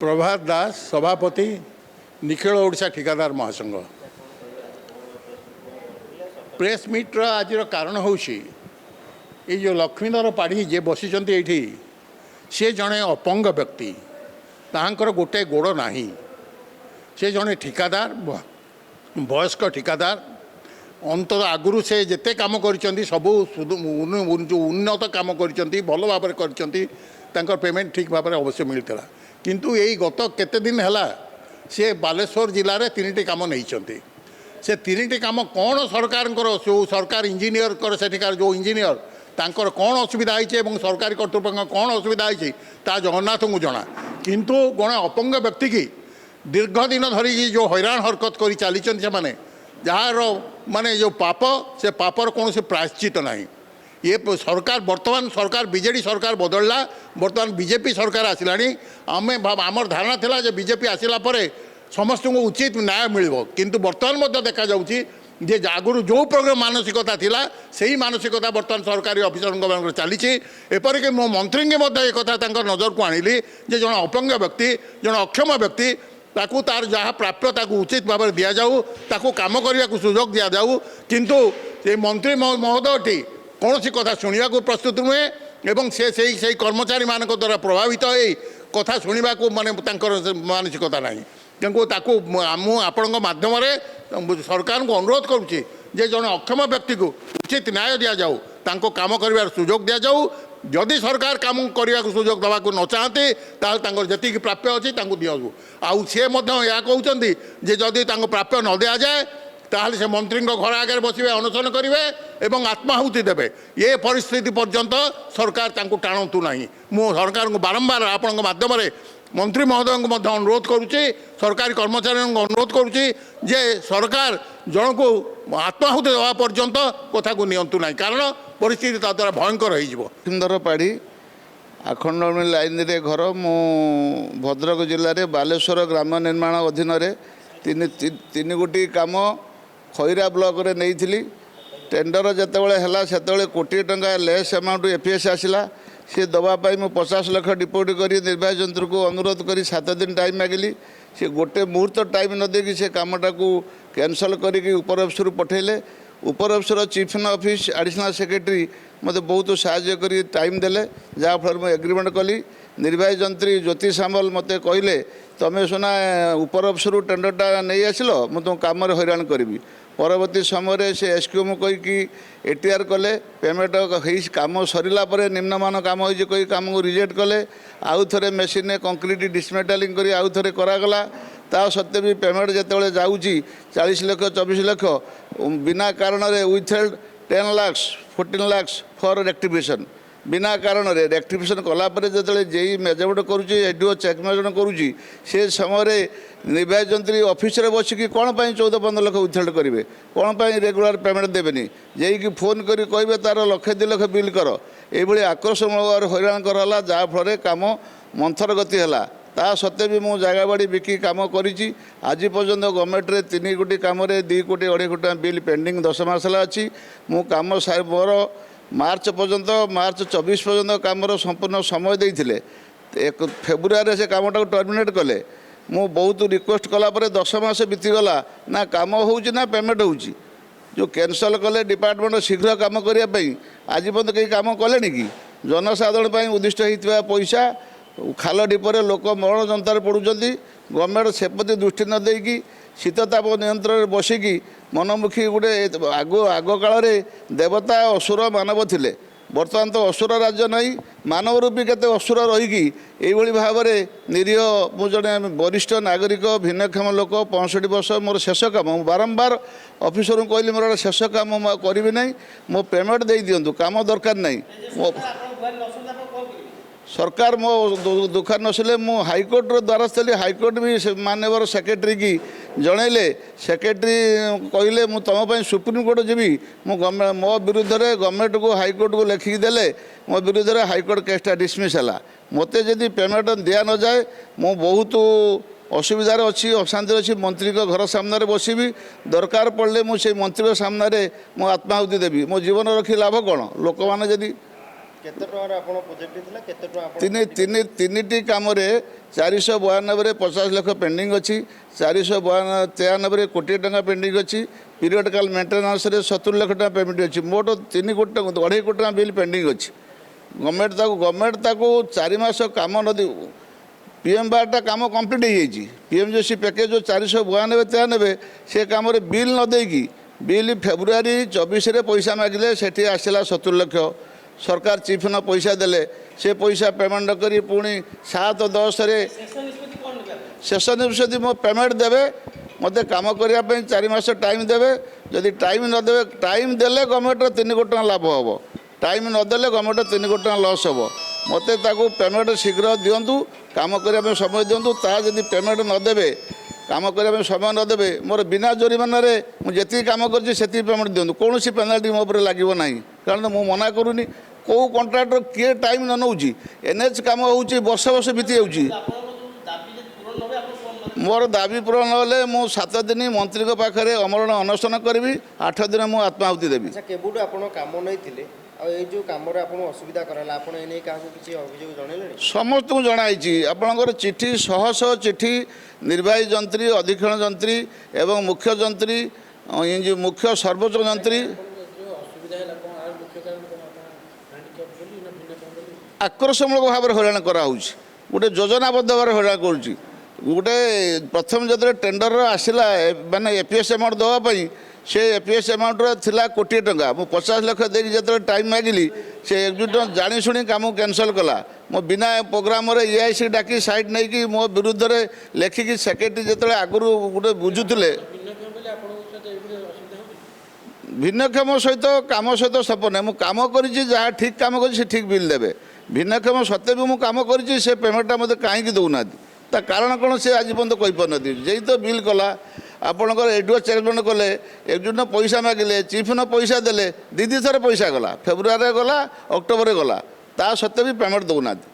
प्रभात दास सभापति निखिल ओडिशा ठिकादार महासंघ प्रेस मीट्र आज कारण हूँ ये जो लक्ष्मीधर पाढ़ी जे बसी ये सी जड़े अपंग व्यक्ति तांकर गोटे गोड़ ना से जड़े ठिकादार वयस्क ठिकादार अंतर आगुरी से जिते कम कर सबू उन्नत कम कर भल भाव कर पेमेंट ठीक भाव अवश्य मिलता किंतु यही गत केते दिन है सी बालेश्वर जिले में 3टी काम नहीं से 3टी काम कौन सरकार जो सरकार इंजीनियर सेठिकार जो इंजीनियर तांकर कौन असुविधा है सरकारी कर्तृपक्ष कौन असुविधा है ता जगन्नाथ को जना किंतु गण अपंग व्यक्ति की दीर्घ दिन धरिकी जो हैरान हरकत कर चली से जार माने जो पाप से पापर कौन से प्रायश्चित ना ये सरकार वर्तमान सरकार बीजेडी सरकार बदलला वर्तमान बीजेपी सरकार आसला आम आमर धारणा थिला जे बीजेपी आसला परे समस्त को उचित न्याय मिल किंतु वर्तमान देखा जाउची जे आगुरी जो प्रोग्राम मानसिकता थिला सही मानसिकता वर्तमान सरकारी अफिसर चली एपरिक मो मंत्री के कथा नजर को आनिली जे जन अपंग व्यक्ति जन अक्षम व्यक्ति ताकू तार जहाँ प्राप्य ताकू उचित भाव में दि जाऊ ताकू काम करने को सुजोग दि जाऊ किंतु ये मंत्री महोदयटी कौन सी कथा शुणा को प्रस्तुत नुहे एवं से कर्मचारी मान द्वारा प्रभावित हो कथा शुणा को माने मानसिकता ना क्योंकि आपण मध्यम सरकार को अनुरोध करुच्ची जे जन अक्षम व्यक्ति को उचित न्याय दि जाऊ तांको काम कर सुजोग दि जाऊ जदि सरकार काम करने को सुजोग दवा को न चाहते ताल जी प्राप्य अच्छी दिजु आउ सी कहते जे जदि प्राप्य न दि जाए ताहले से मंत्री घर आगे बसवे अनशन करेंगे और आत्माहुति देवे ये परिस्थिति पर्यंत सरकार टाणु ना मु सरकार को बारंबार आपण मध्यम मंत्री महोदय को अनुरोध करुच्ची सरकारी कर्मचारी अनुरोध करुच्ची जे सरकार जन को आत्माहुति देवा पर्यंत कथा को नियंतु ना कारण परिस्थिति द्वारा भयंकर हो सुंदर पाढ़ी आखंडमणि लाइन रे घर मु भद्रक जिले में बालेश्वर ग्राम निर्माण अधीन तीन गोटी काम खैरा ब्लॉक रे नहीं टेंडर जितेबाला है से कोटी टंका लेस अमाउंट एफएस आसला सी दवापाई मुझे 50 लाख डिपोजिट कर निर्वाही जंत्र को अनुरोध कर 7 दिन टाइम मागिली सी गोटे मुहूर्त टाइम न देकी से कामटा को कैंसल करके उपर अफिसर पठेले उपर officer chief in office additional secretary मते बहुत साहाय्य कर टाइम देले जहाँफल मुझे एग्रीमेंट कली निर्वाही जंत्री ज्योति सामल मते कहले तमें सुना उपर अफिसर टेंडरटा नहीं आसिल मुझे तुम कम हैरान करी परवर्ती समय से एसक्यूएम कहीकि एटीआर कले पेमेंट कम सरला निम्नमान कम हो कही कम को रिजेक्ट कले आउ थे मेसीन कंक्रीट डिसमेटालिंग कर आउ थे करागला ता सत्वे भी पेमेंट जिते जाऊँगी 40 लाख 24 लाख बिना कारण withheld 10 lakh 14 lakh for rectification बिना कारण रेक्टिफिकेशन कलापर जो जेई मेजरमेंट करूँ चेक मेजरमेंट करुँची से समय निर्वाही जंत्री ऑफिस रे बसिकी कौन 14-15 लाख विथहेल्ड करेंगे कौन रेगुलर पेमेंट देवेनि जेकी फोन कर कहे तार 1-2 लाख बिल कर ये आक्रोशमूलक हैरान कराला जहाँफल काम मंथर गति है ता सत्वे भी मुझे जगह बाड़ी बिकी कम करी आज पर्यंत गवर्नमेंट रे 3 कोटी कम 2 कोटी 2.5 कोटी बिल पेंडिंग 10 मास अच्छी मु कम मोर मार्च पर्यंत मार्च 24 पर्यंत कम संपूर्ण समय देते 1 फेब्रुआरी से कमटा टर्मिनेट कले मु बहुत रिक्वेस्ट कलापर 10 मास बीतीगला ना कम हो पेमेंट हो जो कैंसल कले डिपार्टमेंट शीघ्र कम करने आज पर्यंत कहीं कम कले कि जनसाधारण उद्दिष्ट होता पैसा खाल ढीपर लोक मरण जनतार पड़ुंट गवर्नमेंट से प्रति दृष्टि न देकी शीतताप नियंत्रण बसिकी मनमुखी गोटे आग काल देवता असुर मानव थिले बर्तमान तो असुर राज्य नहीं मानव रूपी केते असुर रहीकि ये भाव में निरीह मु जड़े वरिष्ठ नागरिक भिन्नक्षम लोक 65 वर्ष मोर शेष काम बारंबार ऑफिसर को कहली मोर शेष काम करी ना मो पेमेंट दे दिंतु काम दरकार नहीं सरकार मो दुखा नसले मु हाईकोर्ट द्वारस्थ हाईकोर्ट भी मानवर सेक्रेटरी की जनइले सेक्रेटरी कहले मु तुम सुप्रीमकोर्ट जीवी मो विरुद्ध गवर्नमेंट को हाईकोर्ट को लिखिकी देले मो विरुद्ध हाईकोर्ट केसटा डिसमिस है मते जदि पेमेंट दिया न जाए मु बहुत असुविधार अच्छी अशांति अच्छी मंत्री को घर सामने बसबी दरकार पड़े मुझे मंत्री सामने मो आत्माहुति देवी मो जीवन रखी लाभ कौन लोक मैंने जदि କେତେ ଟଙ୍କାର ଆପଣ ପ୍ରୋଜେକ୍ଟ ଥିଲା କେତେ ଟଙ୍କା ଆପଣ ତିନିଟି କାମରେ 492ରେ 50 ଲକ୍ଷ ପେଣ୍ଡିଂ ଅଛି, 493ରେ କୋଟିଏ ଟଙ୍କା ପେଣ୍ଡିଂ ଅଛି, ପିରିୟଡିକାଲ ମେଣ୍ଟେନାନ୍ସରେ 70 ଲକ୍ଷ ଟଙ୍କା ପେମେଣ୍ଟ ଅଛି। ମୋଟ 3 କୋଟି ଟଙ୍କା 2.5 କୋଟି ଟଙ୍କା ବିଲ୍ ପେଣ୍ଡିଂ ଅଛି। ଗଭର୍ଣ୍ଣମେଣ୍ଟ ତାକୁ 4 ମାସ କାମ ନ ଦେଉ PM ବାରଟା କାମ କମ୍ପ୍ଲିଟ୍ ହେଇଯାଇଛି। PMJC ପ୍ୟାକେଜ୍ ଯେଉଁ 492-93 ସେ କାମରେ ବିଲ୍ ନ ଦେଇକି ବିଲ୍ ଫେବୃଆରୀ 24ରେ ପଇସା ମାଗିଲେ, ସେଠି ଆସିଲା 70 ଲକ୍ଷ। ସରକାର ଚିଫ୍ନ ପଇସା ଦେଲେ, ସେ ପଇସା ପେମେଣ୍ଟ କରି ପୁଣି 7-10ରେ ଶେଷ ନିଷ୍ପତ୍ତି ମୋ ପେମେଣ୍ଟ ଦେବେ, ମୋତେ କାମ କରିବା ପାଇଁ 4 ମାସ ଟାଇମ୍ ଦେବେ। ଯଦି ଟାଇମ୍ ନ ଦେବେ, ଟାଇମ୍ ଦେଲେ ଗଭର୍ଣ୍ଣମେଣ୍ଟର 3 କୋଟି ଟଙ୍କା ଲାଭ ହେବ, ଟାଇମ୍ ନଦେଲେ ଗଭର୍ଣ୍ଣମେଣ୍ଟ 3 କୋଟି ଟଙ୍କା ଲସ୍ ହେବ। ମୋତେ ତାକୁ ପେମେଣ୍ଟ ଶୀଘ୍ର ଦିଅନ୍ତୁ, କାମ କରିବା ପାଇଁ ସମୟ ଦିଅନ୍ତୁ। ତାହା ଯଦି ପେମେଣ୍ଟ ନଦେବେ, କାମ କରିବା ପାଇଁ ସମୟ ନଦେବେ, ମୋର ବିନା ଜୋରିମାନାରେ ମୁଁ ଯେତିକି କାମ କରିଛି ସେତିକି ପେମେଣ୍ଟ ଦିଅନ୍ତୁ। କୌଣସି ପେନାଲ୍ଟି ମୋ ଉପରେ ଲାଗିବ ନାହିଁ, କାରଣ ମୁଁ ମନା କରୁନି। କେଉଁ କଣ୍ଟ୍ରାକ୍ଟର କିଏ ଟାଇମ୍ ନ ନେଉଛି, NH କାମ ହେଉଛି ବର୍ଷ ବର୍ଷ ବିତି ଯାଉଛି। ମୋର ଦାବି ପୂରଣ ନହେଲେ ମୁଁ 7 ଦିନ ମନ୍ତ୍ରୀଙ୍କ ପାଖରେ ଅମରଣ ଅନଶନ କରିବି, 8 ଦିନ ମୁଁ ଆତ୍ମାହୁତି ଦେବି। ଆଚ୍ଛା କେବେଠୁ ଆପଣ କାମ ନେଇଥିଲେ ଆଉ ଏଇ ଯେଉଁ କାମରେ ଆପଣଙ୍କୁ ଅସୁବିଧା କରାହେଲା, ଆପଣ ଏ ନେଇ କାହାକୁ କିଛି ଅଭିଯୋଗ ଜଣାଇଲେଣି? ସମସ୍ତଙ୍କୁ ଜଣାଇଛି। ଆପଣଙ୍କର ଚିଠି ଶହ ଶହ ଚିଠି ନିର୍ବାହୀ ଯନ୍ତ୍ରୀ, ଅଧୀକ୍ଷଣ ଯନ୍ତ୍ରୀ ଏବଂ ମୁଖ୍ୟ ଯନ୍ତ୍ରୀ, ମୁଖ୍ୟ ସର୍ବୋଚ୍ଚ ଯନ୍ତ୍ରୀ ଆକ୍ରୋଶମୂଳକ ଭାବରେ ହଇରାଣ କରାହେଉଛି। ଗୋଟେ ଯୋଜନାବଦ୍ଧ ଭାବରେ ହଇରାଣ କରୁଛି। ଗୋଟେ ପ୍ରଥମେ ଯେତେବେଳେ ଟେଣ୍ଡର ଆସିଲା ମାନେ APS ଆମାଉଣ୍ଟ ଦେବା ପାଇଁ, ସେ APS ଆମାଉଣ୍ଟରେ ଥିଲା କୋଟିଏ ଟଙ୍କା। ମୁଁ 50 ଲକ୍ଷ ଦେଇକି ଯେତେବେଳେ ଟାଇମ୍ ମାଗିଲି, ସେ ଏକ୍ଜିକ୍ୟୁଟିଭ ଜାଣିଶୁଣି କାମକୁ କ୍ୟାନସଲ୍ କଲା। ମୋ ବିନା ପ୍ରୋଗ୍ରାମରେ EIC ଡାକି ସାଇଟ୍ ନେଇକି ମୋ ବିରୁଦ୍ଧରେ ଲେଖିକି ସେକ୍ରେଟାରୀ ଯେତେବେଳେ ଆଗରୁ ଗୋଟେ ବୁଝୁଥିଲେ, ଭିନ୍ନକ୍ଷମ ସହିତ କାମ ସହିତ ସପନ ନାହିଁ। ମୁଁ କାମ କରିଛି, ଯାହା ଠିକ୍ କାମ କରିଛି ସେ ଠିକ୍ ବିଲ୍ ଦେବେ। ଭିନ୍ନକ୍ଷମ ସତ୍ତ୍ୱେ ବି ମୁଁ କାମ କରିଛି, ସେ ପେମେଣ୍ଟଟା ମୋତେ କାହିଁକି ଦେଉନାହାନ୍ତି, ତା କାରଣ କ'ଣ ସେ ଆଜି ପର୍ଯ୍ୟନ୍ତ କହିପାରୁନାହାନ୍ତି। ଯେଇ ତ ବିଲ୍ କଲା, ଆପଣଙ୍କର EDO ଚେୟାରମ୍ୟାନ୍ କଲେ, ଏକ୍ଜିକ୍ୟୁଟିଭ ପଇସା ମାଗିଲେ, ଚିଫ୍ନ ପଇସା ଦେଲେ, 2 ଥର ପଇସା ଗଲା, ଫେବୃଆରୀରେ ଗଲା, ଅକ୍ଟୋବରରେ ଗଲା, ତା ସତ୍ତ୍ୱେ ବି ପେମେଣ୍ଟ ଦେଉନାହାନ୍ତି।